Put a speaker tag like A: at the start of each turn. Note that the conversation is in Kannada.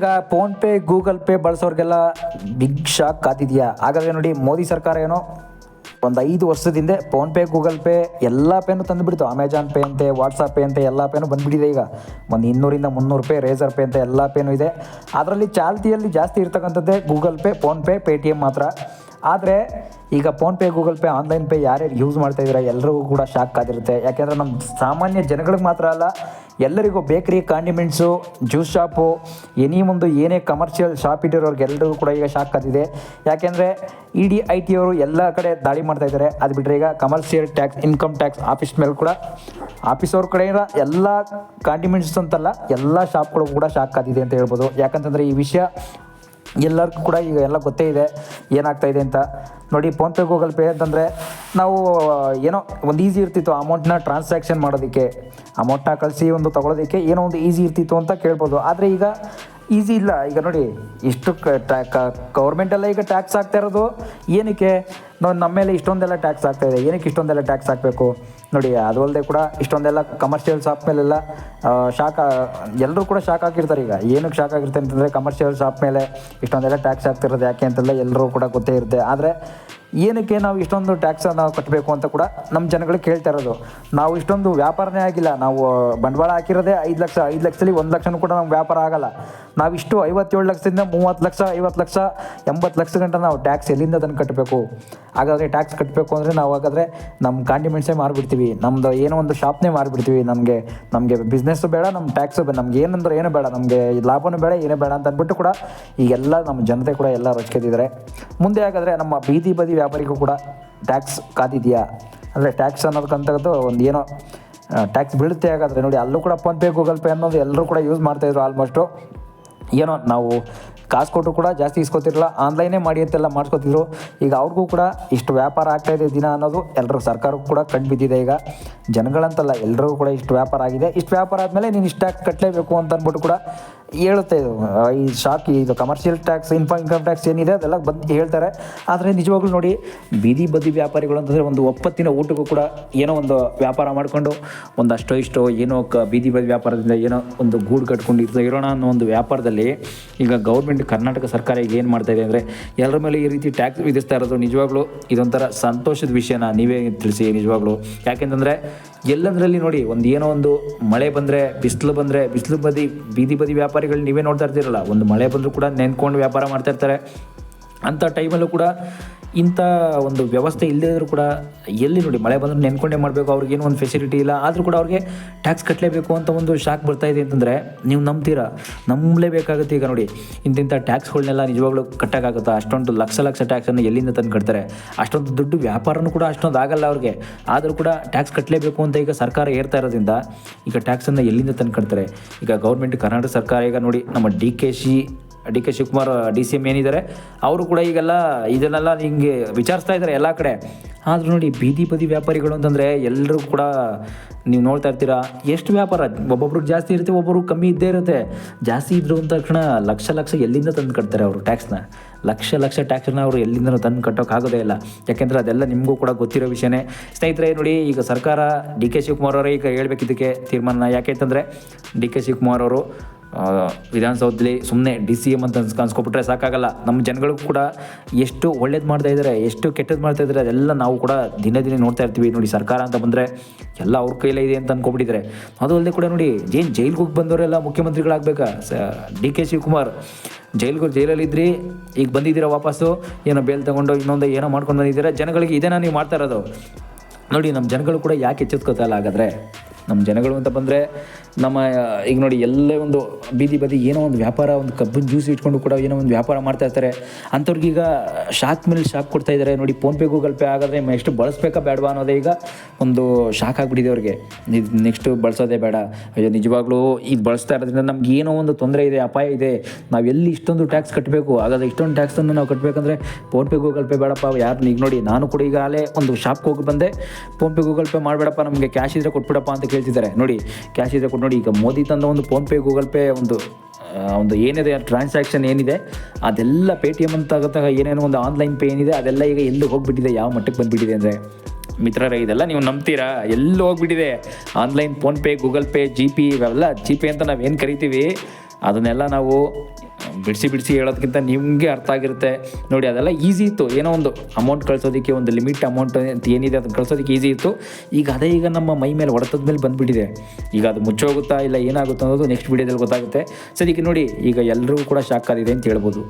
A: ಈಗ ಫೋನ್ಪೇ ಗೂಗಲ್ ಪೇ ಬಳಸೋರಿಗೆಲ್ಲ ಬಿಗ್ ಶಾಕ್ ಕಾತಿದೆಯಾ? ಹಾಗಾದರೆ ನೋಡಿ, ಮೋದಿ ಸರ್ಕಾರ ಏನೋ ಒಂದು 5 ವರ್ಷದಿಂದ ಫೋನ್ಪೇ ಗೂಗಲ್ ಪೇ ಎಲ್ಲ ಪೇನು ತಂದುಬಿಡ್ತು. ಅಮೆಜಾನ್ ಪೇ ಅಂತೆ, ವಾಟ್ಸಪ್ ಪೇ ಅಂತೆ ಎಲ್ಲ ಪೇನು ಬಂದುಬಿಟ್ಟಿದೆ. ಈಗ ಒಂದು 200-300 ರೂಪಾಯಿ ರೇಸರ್ ಪೇ ಅಂತ ಎಲ್ಲ ಪೇನು ಇದೆ. ಅದರಲ್ಲಿ ಚಾಲ್ತಿಯಲ್ಲಿ ಜಾಸ್ತಿ ಇರ್ತಕ್ಕಂಥದ್ದೇ ಗೂಗಲ್ ಪೇ, ಫೋನ್ಪೇ, ಪೇಟಿಎಮ್ ಮಾತ್ರ. ಆದರೆ ಈಗ PhonePe Google pay online pay ಯಾರ್ಯಾರು ಯೂಸ್ ಮಾಡ್ತಾಯಿದ್ದೀರಾ ಎಲ್ರಿಗೂ ಕೂಡ ಶಾಕ್ ಆಗಿರುತ್ತೆ. ಯಾಕೆಂದರೆ ನಮ್ಮ ಸಾಮಾನ್ಯ ಜನಗಳಿಗೆ ಮಾತ್ರ ಅಲ್ಲ, ಎಲ್ಲರಿಗೂ ಬೇಕ್ರಿ, ಕಾಂಡಿಮೆಂಟ್ಸು, ಜ್ಯೂಸ್ ಶಾಪು, ಏನೇ ಕಮರ್ಷಿಯಲ್ ಶಾಪ್ ಇಟ್ಟಿರೋರ್ಗೆಲ್ಲರಿಗೂ ಕೂಡ ಈಗ ಶಾಕ್ ಆಗಿದೆ. ಯಾಕೆಂದರೆ ED IT ಅವರು ಎಲ್ಲ ಕಡೆ ದಾಳಿ ಮಾಡ್ತಾಯಿದ್ದಾರೆ. ಅದು ಬಿಟ್ಟರೆ ಈಗ commercial tax, income tax office ಮೇಲೆ ಕೂಡ ಆಫೀಸವ್ರ ಕಡೆಯಿಂದ ಎಲ್ಲ ಕಾಂಡಿಮೆಂಟ್ಸ್ ಅಂತಲ್ಲ, ಎಲ್ಲ ಶಾಪ್ಗಳು ಕೂಡ ಶಾಕ್ ಆಗಿದೆ ಅಂತ ಹೇಳ್ಬೋದು. ಯಾಕಂತಂದರೆ ಈ ವಿಷಯ ಎಲ್ಲರಿಗೂ ಕೂಡ ಈಗ ಎಲ್ಲ ಗೊತ್ತೇ ಇದೆ ಏನಾಗ್ತಾಯಿದೆ ಅಂತ. ನೋಡಿ, ಫೋನ್ಪೇ ಗೂಗಲ್ ಪೇ ಅಂತಂದರೆ ನಾವು ಏನೋ ಒಂದು ಈಸಿ ಇರ್ತಿತ್ತು ಅಮೌಂಟ್ನ ಟ್ರಾನ್ಸಾಕ್ಷನ್ ಮಾಡೋದಕ್ಕೆ, ಅಮೌಂಟ್ನ ಕಳಿಸಿ ಒಂದು ತೊಗೊಳೋದಕ್ಕೆ ಏನೋ ಒಂದು ಈಸಿ ಇರ್ತಿತ್ತು ಅಂತ ಕೇಳ್ಬೋದು. ಆದರೆ ಈಗ ಈಸಿ ಇಲ್ಲ. ಈಗ ನೋಡಿ, ಇಷ್ಟು ಗೌರ್ಮೆಂಟೆಲ್ಲ ಈಗ ಟ್ಯಾಕ್ಸ್ ಹಾಕ್ತಾ ಇರೋದು ಏನಕ್ಕೆ? ನಮ್ಮ ಮೇಲೆ ಇಷ್ಟೊಂದೆಲ್ಲ ಟ್ಯಾಕ್ಸ್ ಆಗ್ತಾಯಿದೆ, ಏನಕ್ಕೆ ಇಷ್ಟೊಂದೆಲ್ಲ ಟ್ಯಾಕ್ಸ್ ಹಾಕಬೇಕು? ನೋಡಿ, ಅದು ಅಲ್ಲದೆ ಕೂಡ ಇಷ್ಟೊಂದೆಲ್ಲ ಕಮರ್ಷಿಯಲ್ ಶಾಪ್ ಮೇಲೆಲ್ಲ ಎಲ್ಲರೂ ಕೂಡ ಶಾಕ್ ಆಗಿರ್ತಾರೆ. ಈಗ ಏನಕ್ಕೆ ಶಾಕ್ ಆಗಿರ್ತಾರೆ ಅಂತಂದರೆ, ಕಮರ್ಷಿಯಲ್ ಶಾಪ್ ಮೇಲೆ ಇಷ್ಟೊಂದೆಲ್ಲ ಟ್ಯಾಕ್ಸ್ ಆಗ್ತಿರೋದು ಯಾಕೆ ಅಂತೆಲ್ಲ ಎಲ್ಲರೂ ಕೂಡ ಗೊತ್ತೇ ಇರುತ್ತೆ. ಆದರೆ ಏನಕ್ಕೆ ನಾವು ಇಷ್ಟೊಂದು ಟ್ಯಾಕ್ಸನ್ನು ಕಟ್ಟಬೇಕು ಅಂತ ಕೂಡ ನಮ್ಮ ಜನಗಳಿಗೆ ಕೇಳ್ತಾ ಇರೋದು. ನಾವು ಇಷ್ಟೊಂದು ವ್ಯಾಪಾರನೇ ಆಗಿಲ್ಲ, ನಾವು ಬಂಡವಾಳ ಹಾಕಿರೋದೇ 5 ಲಕ್ಷ, 5 ಲಕ್ಷದಲ್ಲಿ 1 ಲಕ್ಷನೂ ಕೂಡ ನಮ್ಗೆ ವ್ಯಾಪಾರ ಆಗಲ್ಲ. ನಾವಿಷ್ಟು 57 ಲಕ್ಷದಿಂದ 30 ಲಕ್ಷ, 50 ಲಕ್ಷ, 80 ಲಕ್ಷ ಗಂಟ ನಾವು ಟ್ಯಾಕ್ಸ್ ಎಲ್ಲಿಂದ ತಂದು ಕಟ್ಟಬೇಕು? ಹಾಗಾದರೆ ಟ್ಯಾಕ್ಸ್ ಕಟ್ಟಬೇಕು ಅಂದರೆ ನಾವು ಹಾಗಾದರೆ ನಮ್ಮ ಕಾಂಡಿಮೆಂಟ್ಸೇ ಮಾರಿಬಿಡ್ತೀವಿ, ನಮ್ಮದು ಏನೋ ಒಂದು ಶಾಪ್ನೇ ಮಾರಿಬಿಡ್ತೀವಿ. ನಮಗೆ ಬಿಸ್ನೆಸ್ಸು ಬೇಡ, ನಮ್ಮ ಟ್ಯಾಕ್ಸು ಬೇಡ, ನಮ್ಗೆ ಏನಂದ್ರೆ ಏನೂ ಬೇಡ, ನಮಗೆ ಲಾಭನೂ ಬೇಡ, ಏನೇ ಬೇಡ ಅಂತ ಅಂದ್ಬಿಟ್ಟು ಕೂಡ ಈಗೆಲ್ಲ ನಮ್ಮ ಜನತೆ ಕೂಡ ಎಲ್ಲ ರೊಚ್ಕೆದಿದ್ದಾರೆ. ಮುಂದೆ ಹಾಗಾದರೆ ನಮ್ಮ ಬೀದಿ ಬದಿ ವ್ಯಾಪಾರಿಗೂ ಕೂಡ ಟ್ಯಾಕ್ಸ್ ಕಾದಿದೆಯಾ? ಅಂದರೆ ಟ್ಯಾಕ್ಸ್ ಅನ್ನೋದಕ್ಕಂಥದ್ದು ಒಂದು ಏನೋ ಟ್ಯಾಕ್ಸ್ ಬೀಳುತ್ತೆ. ಹಾಗಾದರೆ ನೋಡಿ, ಅಲ್ಲೂ ಕೂಡ ಫೋನ್ಪೇ ಗೂಗಲ್ ಪೇ ಅನ್ನೋದು ಎಲ್ಲರೂ ಕೂಡ ಯೂಸ್ ಮಾಡ್ತಾಯಿದ್ರು. ಆಲ್ಮೋಸ್ಟು ಏನೋ ನಾವು ಕಾಸು ಕೊಟ್ಟರು ಕೂಡ ಜಾಸ್ತಿ ಇಸ್ಕೊತಿರಲಿಲ್ಲ, ಆನ್ಲೈನೇ ಮಾಡಿ ಅಂತೆಲ್ಲ ಮಾಡಿಸ್ಕೊತಿದ್ರು. ಈಗ ಅವ್ರಿಗೂ ಕೂಡ ಇಷ್ಟು ವ್ಯಾಪಾರ ಆಗ್ತಾಯಿದೆ ದಿನ ಅನ್ನೋದು ಎಲ್ಲರೂ ಸರ್ಕಾರಕ್ಕೂ ಕೂಡ ಕಂಡು ಬಿದ್ದಿದೆ. ಈಗ ಜನಗಳಂತಲ್ಲ, ಎಲ್ಲರಿಗೂ ಕೂಡ ಇಷ್ಟು ವ್ಯಾಪಾರ ಆಗಿದೆ, ಇಷ್ಟು ವ್ಯಾಪಾರ ಆದಮೇಲೆ ನೀನು ಇಷ್ಟು ಟ್ಯಾಕ್ಸ್ ಕಟ್ಟಲೇಬೇಕು ಅಂತ ಅಂದ್ಬಿಟ್ಟು ಕೂಡ ಹೇಳುತ್ತೆ. ಈ ಶಾಕ್, ಇದು ಕಮರ್ಷಿಯಲ್ ಟ್ಯಾಕ್ಸ್, ಇನ್ಕಮ್ ಟ್ಯಾಕ್ಸ್ ಏನಿದೆ ಅದೆಲ್ಲ ಬಂದು ಹೇಳ್ತಾರೆ. ಆದರೆ ನಿಜವಾಗ್ಲೂ ನೋಡಿ, ಬೀದಿ ಬದಿ ವ್ಯಾಪಾರಿಗಳು ಅಂತಂದರೆ ಒಂದು ಒಪ್ಪತ್ತಿನ ಊಟಕ್ಕೂ ಕೂಡ ಏನೋ ಒಂದು ವ್ಯಾಪಾರ ಮಾಡಿಕೊಂಡು ಒಂದಷ್ಟೋ ಇಷ್ಟೋ ಏನೋ ಬೀದಿ ಬದಿ ವ್ಯಾಪಾರದಿಂದ ಏನೋ ಒಂದು ಗೂಡು ಕಟ್ಕೊಂಡು ಇರೋಣ ಅನ್ನೋ ಒಂದು ವ್ಯಾಪಾರದಲ್ಲಿ ಈಗ ಗೌರ್ಮೆಂಟ್, ಕರ್ನಾಟಕ ಸರ್ಕಾರ ಈಗ ಏನು ಮಾಡ್ತಾಯಿದೆ ಅಂದರೆ ಎಲ್ಲರ ಮೇಲೆ ಈ ರೀತಿ ಟ್ಯಾಕ್ಸ್ ವಿಧಿಸ್ತಾ ಇರೋದು ನಿಜವಾಗ್ಲೂ ಇದೊಂಥರ ಸಂತೋಷದ ವಿಷಯನ ನೀವೇ ತಿಳಿಸಿ ನಿಜವಾಗ್ಲೂ. ಯಾಕೆಂತಂದರೆ ಎಲ್ಲದರಲ್ಲಿ ನೋಡಿ, ಏನೋ ಒಂದು ಮಳೆ ಬಂದರೆ, ಬಿಸಿಲು ಬಂದರೆ, ಬೀದಿ ಬದಿ ವ್ಯಾಪಾರಿಗಳು ನೀವೇ ನೋಡ್ತಾ ಇರ್ತೀರಲ್ಲ, ಒಂದು ಮಳೆ ಬಂದರೂ ಕೂಡ ನೆನ್ಕೊಂಡು ವ್ಯಾಪಾರ ಮಾಡ್ತಾಯಿರ್ತಾರೆ. ಅಂಥ ಟೈಮಲ್ಲೂ ಕೂಡ ಇಂಥ ಒಂದು ವ್ಯವಸ್ಥೆ ಇಲ್ಲದೇ ಇದ್ದರೂ ಕೂಡ ಎಲ್ಲಿ ನೋಡಿ, ಮಳೆ ಬಂದರೂ ನೆನ್ಕೊಂಡೇ ಮಾಡಬೇಕು, ಅವ್ರಿಗೇನು ಒಂದು ಫೆಸಿಲಿಟಿ ಇಲ್ಲ, ಆದರೂ ಕೂಡ ಅವ್ರಿಗೆ ಟ್ಯಾಕ್ಸ್ ಕಟ್ಟಲೇಬೇಕು ಅಂತ ಒಂದು ಶಾಕ್ ಬರ್ತಾಯಿದೆ ಅಂತಂದರೆ ನೀವು ನಂಬಲೇಬೇಕಾಗುತ್ತೆ. ಈಗ ನೋಡಿ, ಇಂತಿಂಥ ಟ್ಯಾಕ್ಸ್ಗಳನ್ನೆಲ್ಲ ನಿಜವಾಗ್ಲೂ ಕಟ್ಟೋಕ್ಕಾಗುತ್ತಾ? ಅಷ್ಟೊಂದು ಲಕ್ಷ ಟ್ಯಾಕ್ಸನ್ನು ಎಲ್ಲಿಂದ ತಂದು ಕಟ್ತಾರೆ? ಅಷ್ಟೊಂದು ದುಡ್ಡು ವ್ಯಾಪಾರನೂ ಕೂಡ ಅಷ್ಟೊಂದು ಆಗಲ್ಲ ಅವ್ರಿಗೆ, ಆದರೂ ಕೂಡ ಟ್ಯಾಕ್ಸ್ ಕಟ್ಟಲೇಬೇಕು ಅಂತ ಈಗ ಸರ್ಕಾರ ಏರ್ತಾ ಇರೋದ್ರಿಂದ ಈಗ ಟ್ಯಾಕ್ಸನ್ನು ಎಲ್ಲಿಂದ ತಂದು ಕಟ್ತಾರೆ? ಈಗ ಗೌರ್ಮೆಂಟ್, ಕರ್ನಾಟಕ ಸರ್ಕಾರ ಈಗ ನೋಡಿ, ನಮ್ಮ ಡಿ ಕೆ ಶಿವಕುಮಾರ್ DCM ಏನಿದ್ದಾರೆ ಅವರು ಕೂಡ ಈಗೆಲ್ಲ ಇದನ್ನೆಲ್ಲ ಹಿಂಗೆ ವಿಚಾರಿಸ್ತಾ ಇದ್ದಾರೆ ಎಲ್ಲ ಕಡೆ. ಆದರೂ ನೋಡಿ, ಬೀದಿ ಬದಿ ವ್ಯಾಪಾರಿಗಳು ಅಂತಂದರೆ ಎಲ್ಲರೂ ಕೂಡ ನೀವು ನೋಡ್ತಾ ಇರ್ತೀರಾ, ಎಷ್ಟು ವ್ಯಾಪಾರ, ಒಬ್ಬೊಬ್ರಿಗೆ ಜಾಸ್ತಿ ಇರುತ್ತೆ, ಒಬ್ಬೊಬ್ರಿಗೆ ಕಮ್ಮಿ ಇದ್ದೇ ಇರುತ್ತೆ. ಜಾಸ್ತಿ ಇದ್ರು ಅಂತ ತಕ್ಷಣ ಲಕ್ಷ ಎಲ್ಲಿಂದ ತಂದು ಕಟ್ತಾರೆ ಅವರು ಟ್ಯಾಕ್ಸ್ನ? ಲಕ್ಷ ಟ್ಯಾಕ್ಸನ್ನ ಅವರು ಎಲ್ಲಿಂದನೂ ತಂದು ಕಟ್ಟೋಕ್ಕಾಗೋದೇ ಇಲ್ಲ. ಯಾಕೆಂದರೆ ಅದೆಲ್ಲ ನಿಮಗೂ ಕೂಡ ಗೊತ್ತಿರೋ ವಿಷಯನೇ. ಸ್ನೇಹಿತರೆ ನೋಡಿ, ಈಗ ಸರ್ಕಾರ DK ಶಿವಕುಮಾರ್ ಅವರೇ ಈಗ ಹೇಳ್ಬೇಕಿದ್ದಕ್ಕೆ ತೀರ್ಮಾನ. ಯಾಕೆ ಅಂತಂದರೆ DK ಶಿವಕುಮಾರ್ ಅವರು ವಿಧಾನಸೌಧದಲ್ಲಿ ಸುಮ್ಮನೆ DCM ಅಂತ ಅನ್ಸ್ಕೊಬಿಟ್ರೆ ಸಾಕಾಗಲ್ಲ. ನಮ್ಮ ಜನಗಳಿಗೂ ಕೂಡ ಎಷ್ಟು ಒಳ್ಳೇದು ಮಾಡ್ತಾಯಿದ್ದಾರೆ, ಎಷ್ಟು ಕೆಟ್ಟದ್ದು ಮಾಡ್ತಾಯಿದ್ದಾರೆ, ಅದೆಲ್ಲ ನಾವು ಕೂಡ ದಿನೇ ನೋಡ್ತಾ ಇರ್ತೀವಿ. ನೋಡಿ, ಸರ್ಕಾರ ಅಂತ ಬಂದರೆ ಎಲ್ಲ ಅವ್ರ ಕೈಲೇ ಇದೆ ಅಂತ ಅನ್ಕೊಬಿಟ್ಟಿದ್ದಾರೆ. ಅದು ಅಲ್ಲದೆ ಕೂಡ ನೋಡಿ, ಜೈಲಿಗೆ ಹೋಗಿ ಬಂದವರೆಲ್ಲ ಮುಖ್ಯಮಂತ್ರಿಗಳಾಗಬೇಕಾ? DK ಶಿವಕುಮಾರ್ ಜೈಲಲ್ಲಿದ್ರಿ, ಈಗ ಬಂದಿದ್ದೀರಾ ವಾಪಸ್ಸು, ಏನೋ ಬೇಲ್ ತೊಗೊಂಡು ಇನ್ನೊಂದು ಏನೋ ಮಾಡ್ಕೊಂಡು ಬಂದಿದ್ದೀರಾ. ಜನಗಳಿಗೆ ಇದೇನಾ ನೀವು ಮಾಡ್ತಾ ಇರೋದು? ನೋಡಿ, ನಮ್ಮ ಜನಗಳು ಕೂಡ ಯಾಕೆ ಎಚ್ಚೆತ್ಕೋತಾಯಿಲ್ಲ? ಹಾಗಾದರೆ ನಮ್ಮ ಜನಗಳು ಅಂತ ಬಂದರೆ ಈಗ ನೋಡಿ, ಎಲ್ಲೇ ಒಂದು ಬೀದಿ ಬದಿ ಏನೋ ಒಂದು ವ್ಯಾಪಾರ, ಒಂದು ಕಬ್ಬಿನ ಜ್ಯೂಸ್ ಇಟ್ಕೊಂಡು ಕೂಡ ಏನೋ ಒಂದು ವ್ಯಾಪಾರ ಮಾಡ್ತಾ ಇರ್ತಾರೆ. ಅಂಥವ್ರಿಗೀಗ ಶಾಕ್ ಮೇಲೆ ಶಾಕ್ ಕೊಡ್ತಾ ಇದ್ದಾರೆ. ನೋಡಿ, ಫೋನ್ಪೇ ಗೂಗಲ್ ಪೇ ಆಗಾದರೆ ಎಷ್ಟು ಬಳಸಬೇಕಾ ಬೇಡವಾ ಅನ್ನೋದೇ ಈಗ ಒಂದು ಶಾಕ್ ಆಗಿಬಿಟ್ಟಿದೆ ಅವ್ರಿಗೆ. ನೆಕ್ಸ್ಟು ಬಳಸೋದೇ ಬೇಡ, ಅಯ್ಯೋ ನಿಜವಾಗ್ಲೂ ಇದು ಬಳಸ್ತಾ ಇರೋದ್ರಿಂದ ನಮ್ಗೆ ಏನೋ ಒಂದು ತೊಂದರೆ ಇದೆ, ಅಪಾಯ ಇದೆ, ನಾವು ಎಲ್ಲಿ ಇಷ್ಟೊಂದು ಟ್ಯಾಕ್ಸ್ ಕಟ್ಟಬೇಕು? ಹಾಗಾದರೆ ಇಷ್ಟೊಂದು ಟ್ಯಾಕ್ಸನ್ನು ನಾವು ಕಟ್ಟಬೇಕಂದ್ರೆ ಫೋನ್ಪೇ ಗೂಗಲ್ ಪೇ ಬೇಡಪ್ಪ. ಯಾರು ಈಗ ನೋಡಿ, ನಾನು ಕೂಡ ಈಗ ಅಲ್ಲೇ ಒಂದು ಶಾಪ್ಗೆ ಹೋಗಿ ಬಂದೆ, ಫೋನ್ಪೇ ಗೂಗಲ್ ಪೇ ಮಾಡಬೇಡಪ್ಪ, ನಮಗೆ ಕ್ಯಾಶ್ ಇದ್ದರೆ ಕೊಟ್ಬಿಡಪ್ಪ ಅಂತ ಕೇಳ್ತಿದ್ದಾರೆ. ನೋಡಿ, ಕ್ಯಾಶ್ ಇದ್ದರೆ ನೋಡಿ, ಈಗ ಮೋದಿ ತಂದ ಒಂದು ಫೋನ್ಪೇ ಗೂಗಲ್ ಪೇ ಒಂದು ಏನಿದೆ ಟ್ರಾನ್ಸಾಕ್ಷನ್ ಏನಿದೆ ಅದೆಲ್ಲ ಪೇಟಿಎಮ್ ಅಂತ ಆಗುತ್ತಾ, ಏನೇನೋ ಒಂದು ಆನ್ಲೈನ್ ಪೇ ಏನಿದೆ ಅದೆಲ್ಲ ಈಗ ಎಲ್ಲಿ ಹೋಗಿಬಿಟ್ಟಿದೆ, ಯಾವ ಮಟ್ಟಕ್ಕೆ ಬಂದುಬಿಟ್ಟಿದೆ ಅಂದರೆ ಮಿತ್ರರೇ, ಇದೆಲ್ಲ ನೀವು ನಂಬ್ತೀರಾ? ಎಲ್ಲೂ ಹೋಗ್ಬಿಟ್ಟಿದೆ. Online PhonePe, Google pay, GP, ಇವೆಲ್ಲ GP ಅಂತ ನಾವೇನು ಕರಿತೀವಿ ಅದನ್ನೆಲ್ಲ ನಾವು
B: ಬಿಡಿಸಿ ಹೇಳೋದಕ್ಕಿಂತ ನಿಮಗೆ ಅರ್ಥ ಆಗಿರುತ್ತೆ ನೋಡಿ. ಅದೆಲ್ಲ ಈಸಿ ಇತ್ತು, ಏನೋ ಒಂದು ಅಮೌಂಟ್ ಕಳ್ಸೋದಕ್ಕೆ ಒಂದು ಲಿಮಿಟ್ ಅಮೌಂಟ್ ಅಂತ ಏನಿದೆ ಅದನ್ನು ಕಳ್ಸೋದಕ್ಕೆ ಈಸಿ ಇತ್ತು. ಈಗ ಅದೇ ಈಗ ನಮ್ಮ ಮೈ ಮೇಲೆ ಹೊಡೆತದ ಮೇಲೆ ಬಂದುಬಿಟ್ಟಿದೆ. ಈಗ ಅದು ಮುಚ್ಚೋಗುತ್ತಾ ಇಲ್ಲ ಏನಾಗುತ್ತೋ ಅನ್ನೋದು ನೆಕ್ಸ್ಟ್ ವೀಡಿಯೋದಲ್ಲಿ ಗೊತ್ತಾಗುತ್ತೆ. ಸದ್ಯಕ್ಕೆ ನೋಡಿ ಈಗ ಎಲ್ಲರಿಗೂ ಕೂಡ ಶಾಕ್ ಆಗಿದೆ ಅಂತ ಹೇಳ್ಬೋದು.